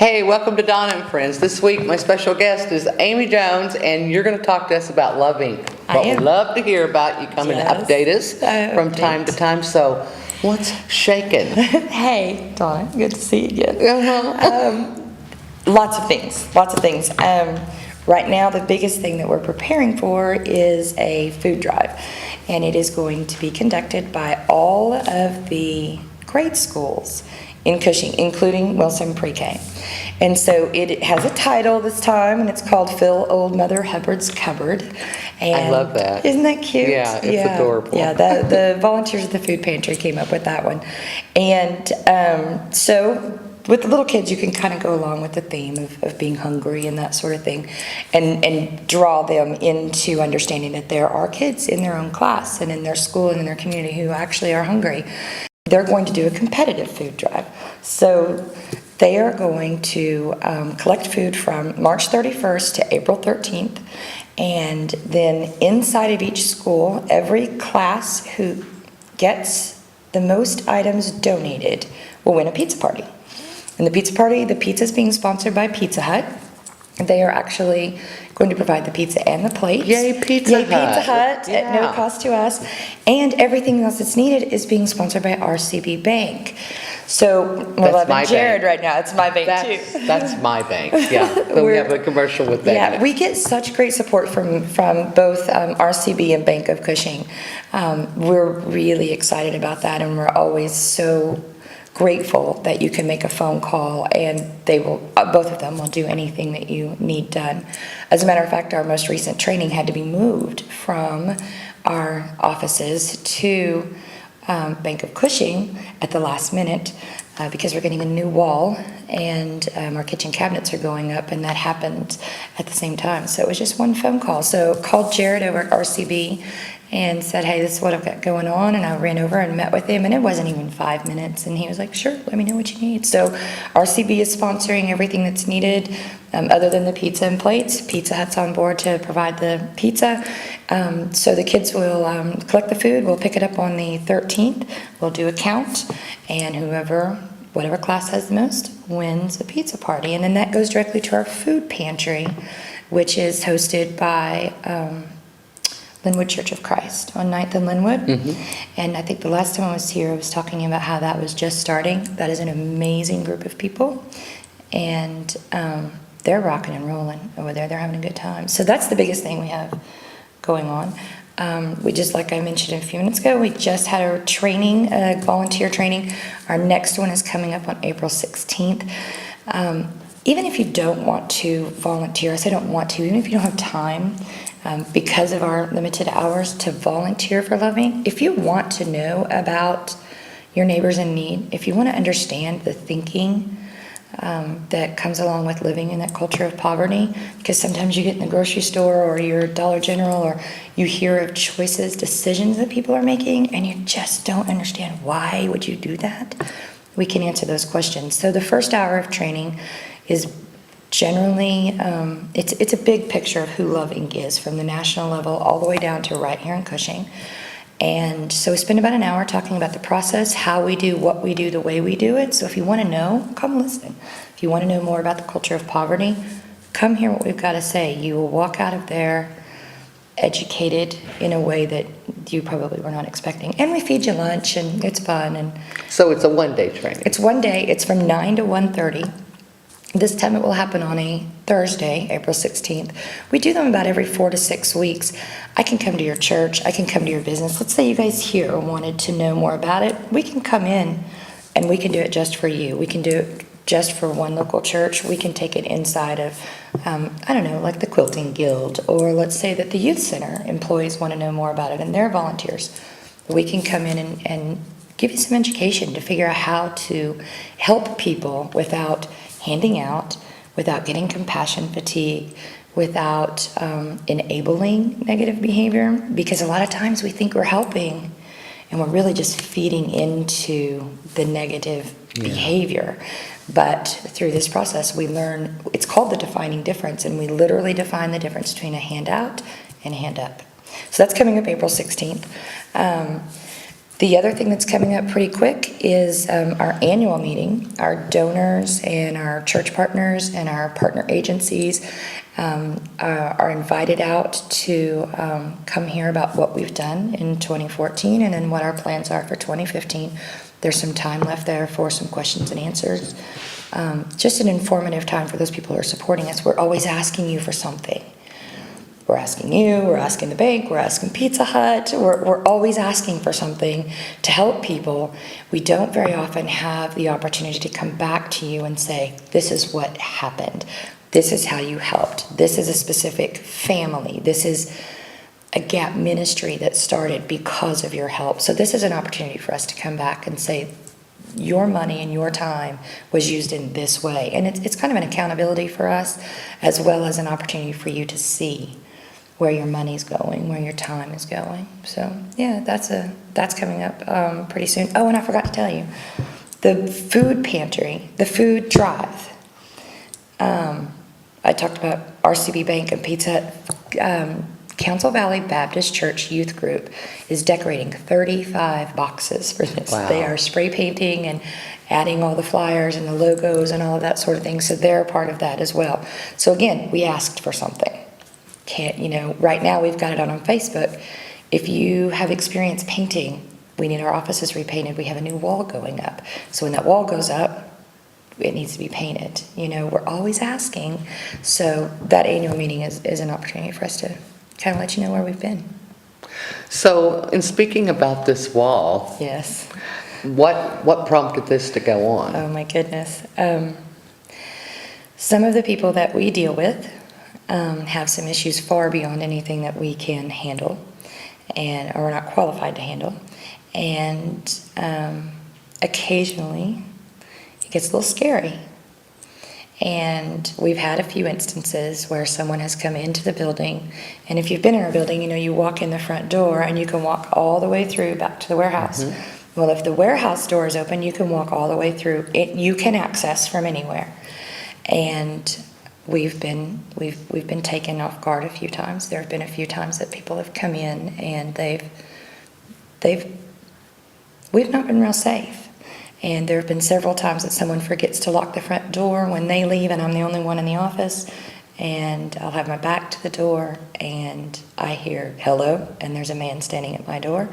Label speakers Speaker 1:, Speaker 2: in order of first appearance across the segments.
Speaker 1: Hey, welcome to Donna and Friends. This week, my special guest is Amy Jones, and you're going to talk to us about loving.
Speaker 2: I am.
Speaker 1: We love to hear about. You come and update us from time to time. So, what's shaking?
Speaker 2: Hey, Donna, good to see you again. Lots of things, lots of things. Right now, the biggest thing that we're preparing for is a food drive, and it is going to be conducted by all of the grade schools in Cushing, including Wilson Pre-K. And so it has a title this time, and it's called Fill Old Mother Hubbard's Cupboard. And
Speaker 1: I love that.
Speaker 2: Isn't that cute?
Speaker 1: Yeah, it's adorable.
Speaker 2: Yeah, the volunteers at the food pantry came up with that one. And so with the little kids, you can kind of go along with the theme of being hungry and that sort of thing, and draw them into understanding that there are kids in their own class and in their school and in their community who actually are hungry. They're going to do a competitive food drive. So they are going to collect food from March 31st to April 13th. And then inside of each school, every class who gets the most items donated will win a pizza party. And the pizza party, the pizza is being sponsored by Pizza Hut. They are actually going to provide the pizza and the plates.
Speaker 1: Yay, Pizza Hut.
Speaker 2: Pizza Hut
Speaker 1: Yeah.
Speaker 2: at no cost to us. And everything else that's needed is being sponsored by RCB Bank. So we're
Speaker 1: That's my
Speaker 2: loving Jared
Speaker 1: bank.
Speaker 2: right now. It's my bank too.
Speaker 1: That's my bank, yeah. So we have a commercial with that.
Speaker 2: Yeah, we get such great support from both RCB and Bank of Cushing. We're really excited about that, and we're always so grateful that you can make a phone call, and they will, both of them will do anything that you need done. As a matter of fact, our most recent training had to be moved from our offices to Bank of Cushing at the last minute because we're getting a new wall, and our kitchen cabinets are going up, and that happened at the same time. So it was just one phone call. So called Jared over at RCB and said, hey, this is what I've got going on. And I ran over and met with him, and it wasn't even 5 minutes. And he was like, sure, let me know what you need. So RCB is sponsoring everything that's needed other than the pizza and plates. Pizza Hut's on board to provide the pizza. So the kids will collect the food. We'll pick it up on the 13th. We'll do a count, and whatever class has the most wins a pizza party. And then that goes directly to our food pantry, which is hosted by Linwood Church of Christ on 9th and Linwood. And I think the last time I was here, I was talking about how that was just starting. That is an amazing group of people, and they're rocking and rolling over there. They're having a good time. So that's the biggest thing we have going on. We just, like I mentioned a few minutes ago, we just had a training, a volunteer training. Our next one is coming up on April 16th. Even if you don't want to volunteer, I say don't want to, even if you don't have time, because of our limited hours to volunteer for Loving, if you want to know about your neighbors in need, if you want to understand the thinking that comes along with living in that culture of poverty, because sometimes you get in the grocery store or your Dollar General, or you hear of choices, decisions that people are making, and you just don't understand why would you do that, we can answer those questions. So the first hour of training is generally, it's a big picture of who Love Inc. is, from the national level all the way down to right here in Cushing. And so we spend about an hour talking about the process, how we do what we do, the way we do it. So if you want to know, come listen. If you want to know more about the culture of poverty, come hear what we've got to say. You will walk out of there educated in a way that you probably were not expecting. And we feed you lunch, and it's fun. And
Speaker 1: So it's a one-day training.
Speaker 2: it's one day. It's from 9 to 1:30. This time it will happen on a Thursday, April 16th. We do them about every 4 to 6 weeks. I can come to your church. I can come to your business. Let's say you guys here wanted to know more about it. We can come in, and we can do it just for you. We can do it just for one local church. We can take it inside of, I don't know, like the Quilting Guild, or let's say that the youth center employees want to know more about it, and they're volunteers. We can come in and give you some education to figure out how to help people without handing out, without getting compassion fatigue, without enabling negative behavior, because a lot of times we think we're helping and we're really just feeding into the negative behavior. But through this process we learn, it's called the defining difference, and we literally define the difference between a handout and a hand up. So that's coming up April 16th. The other thing that's coming up pretty quick is our annual meeting. Our donors and our church partners and our partner agencies are invited out to come hear about what we've done in 2014 and then what our plans are for 2015. There's some time left there for some questions and answers. Just an informative time for those people who are supporting us. We're always asking you for something. We're asking you, we're asking the bank, we're asking Pizza Hut, we're always asking for something to help people. We don't very often have the opportunity to come back to you and say, this is what happened. This is how you helped. This is a specific family. This is a Gap ministry that started because of your help. So this is an opportunity for us to come back and say, your money and your time was used in this way. And it's kind of an accountability for us, as well as an opportunity for you to see where your money's going, where your time is going. So yeah, that's coming up pretty soon. Oh, and I forgot to tell you, the food pantry, the food drive. I talked about RCB Bank and Pizza Hut. Council Valley Baptist Church Youth Group is decorating 35 boxes for this.
Speaker 1: Wow.
Speaker 2: They are spray painting and adding all the flyers and the logos and all of that sort of thing. So they're a part of that as well. So again, we asked for something. Right now we've got it on Facebook. If you have experience painting, we need our offices repainted. We have a new wall going up. So when that wall goes up, it needs to be painted. We're always asking. So that annual meeting is an opportunity for us to kind of let you know where we've been.
Speaker 1: So, in speaking about this wall,
Speaker 2: Yes.
Speaker 1: what prompted this to go on?
Speaker 2: Oh my goodness. Some of the people that we deal with have some issues far beyond anything that we can handle and are not qualified to handle. And occasionally it gets a little scary. And we've had a few instances where someone has come into the building, and if you've been in our building, you walk in the front door and you can walk all the way through back to the warehouse. Mm-hmm. Well, if the warehouse door is open, you can walk all the way through. You can access from anywhere. And we've been taken off guard a few times. There have been a few times that people have come in and we've not been real safe. And there have been several times that someone forgets to lock the front door when they leave and I'm the only one in the office, and I'll have my back to the door and I hear hello and there's a man standing at my door.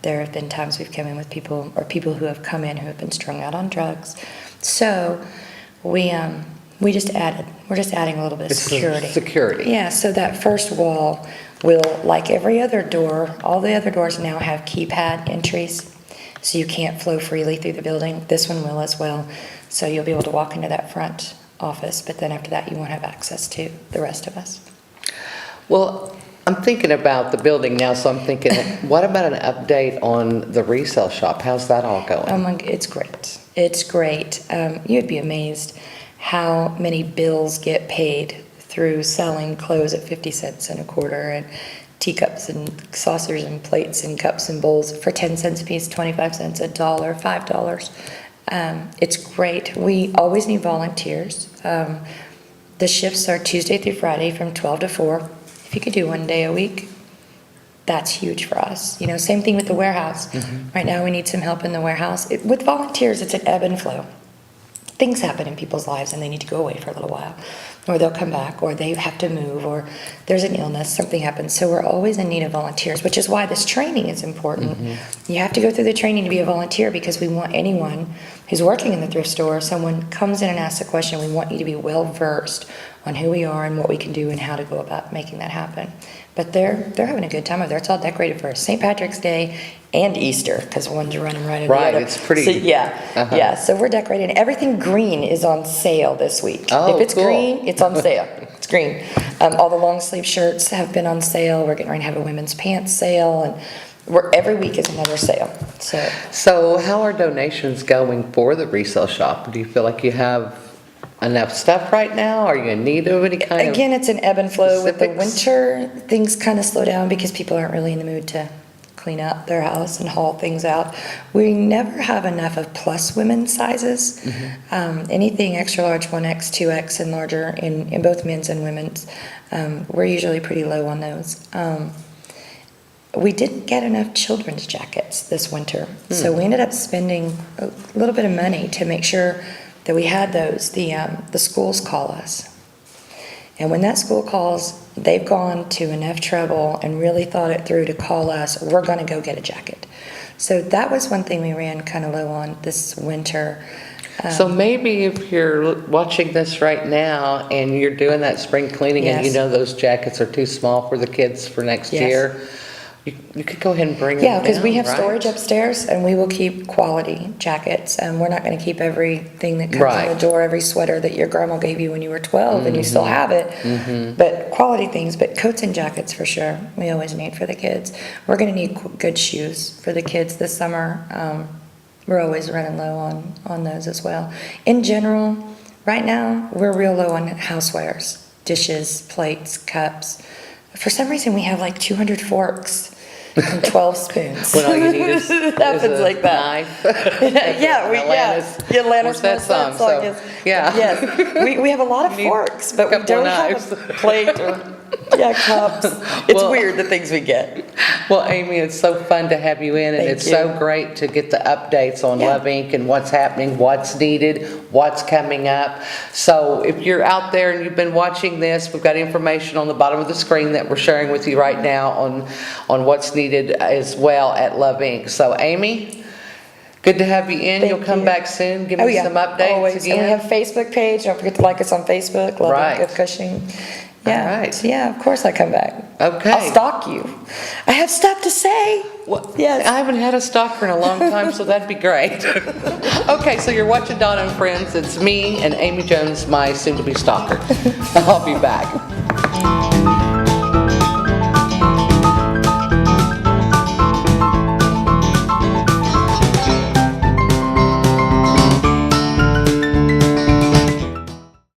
Speaker 2: There have been times we've come in with people who have come in who have been strung out on drugs. So we're just adding a little bit of security.
Speaker 1: Security.
Speaker 2: Yeah, so that first wall will, like every other door, all the other doors now have keypad entries. So you can't flow freely through the building. This one will as well. So you'll be able to walk into that front office, but then after that you won't have access to the rest of us.
Speaker 1: Well, I'm thinking about the building now, so I'm thinking, what about an update on the resale shop? How's that all going?
Speaker 2: It's great. It's great. You'd be amazed how many bills get paid through selling clothes at 50 cents and a quarter, and teacups and saucers and plates and cups and bowls for 10 cents a piece, 25 cents, $1, $5. It's great. We always need volunteers. The shifts are Tuesday through Friday from 12 to 4. If you could do one day a week, that's huge for us. Same thing with the warehouse. Mm-hmm. Right now we need some help in the warehouse. With volunteers, it's an ebb and flow. Things happen in people's lives and they need to go away for a little while, or they'll come back, or they have to move, or there's an illness, something happens. So we're always in need of volunteers, which is why this training is important. Mm-hmm. You have to go through the training to be a volunteer, because we want anyone who's working in the thrift store, someone comes in and asks a question, we want you to be well versed on who we are and what we can do and how to go about making that happen. But they're having a good time over there. It's all decorated for St. Patrick's Day and Easter, because one's running right into the other.
Speaker 1: Right, it's pretty.
Speaker 2: So, yeah. So we're decorating. Everything green is on sale this week.
Speaker 1: Oh,
Speaker 2: if it's
Speaker 1: cool.
Speaker 2: green, it's on sale. It's green. All the long sleeve shirts have been on sale. We're getting ready to have a women's pants sale, and every week is another sale.
Speaker 1: So how are donations going for the resale shop? Do you feel like you have enough stuff right now? Are you in need of any kind
Speaker 2: Again, it's an ebb and flow. With the
Speaker 1: specifics?
Speaker 2: winter, things kind of slow down because people aren't really in the mood to clean out their house and haul things out. We never have enough of plus women's sizes. Mm-hmm. Anything extra large, 1X, 2X, and larger in both men's and women's. We're usually pretty low on those. we didn't get enough children's jackets this winter. So we ended up spending a little bit of money to make sure that we had those. The schools call us. And when that school calls, they've gone to enough trouble and really thought it through to call us, we're going to go get a jacket. So that was one thing we ran kind of low on this winter.
Speaker 1: So maybe if you're watching this right now and you're doing that spring cleaning and you
Speaker 2: Yes.
Speaker 1: know those jackets are too small for the kids for next
Speaker 2: Yes.
Speaker 1: year, you could go ahead and bring them
Speaker 2: Yeah,
Speaker 1: down,
Speaker 2: because we have
Speaker 1: right?
Speaker 2: storage upstairs, and we will keep quality jackets, and we're not going to keep everything that comes
Speaker 1: Right.
Speaker 2: in the door, every sweater that your grandma gave you when you were 12, and you still have it. But quality things, but coats and jackets for sure, we always need for the kids. We're going to need good shoes for the kids this summer. We're always running low on those as well. In general, right now, we're real low on housewares, dishes, plates, cups. For some reason, we have like 200 forks and 12 spoons.
Speaker 1: When all you need is
Speaker 2: It happens
Speaker 1: a
Speaker 2: like that.
Speaker 1: knife.
Speaker 2: Atlantis
Speaker 1: Where's that song? So, yeah.
Speaker 2: Yes, we have a lot of
Speaker 1: You need
Speaker 2: forks, but we
Speaker 1: couple
Speaker 2: don't
Speaker 1: knives.
Speaker 2: have a plate or, cups. It's
Speaker 1: Well-
Speaker 2: weird, the things we get.
Speaker 1: Well, Amy, it's so fun to have you in, and
Speaker 2: Thank
Speaker 1: it's
Speaker 2: you.
Speaker 1: so great to get the updates on
Speaker 2: Yeah.
Speaker 1: Love Inc. and what's happening, what's needed, what's coming up. So if you're out there and you've been watching this, we've got information on the bottom of the screen that we're sharing with you right now on what's needed as well at Love Inc. So Amy, good to have you in.
Speaker 2: Thank
Speaker 1: You'll come
Speaker 2: you.
Speaker 1: back soon. Give
Speaker 2: Oh,
Speaker 1: me
Speaker 2: yeah,
Speaker 1: some updates
Speaker 2: always.
Speaker 1: again.
Speaker 2: And we have a Facebook page. Don't forget to like us on Facebook, Love
Speaker 1: Right.
Speaker 2: Inc. of Cushing. Yeah.
Speaker 1: All right.
Speaker 2: So, yeah, of course I come back.
Speaker 1: Okay.
Speaker 2: I'll stalk you. I have stuff to say.
Speaker 1: Well,
Speaker 2: Yes.
Speaker 1: I haven't had a stalker in a long time, so that'd be great. Okay, so you're watching Donna and Friends. It's me and Amy Jones, my soon-to-be stalker. I'll be back.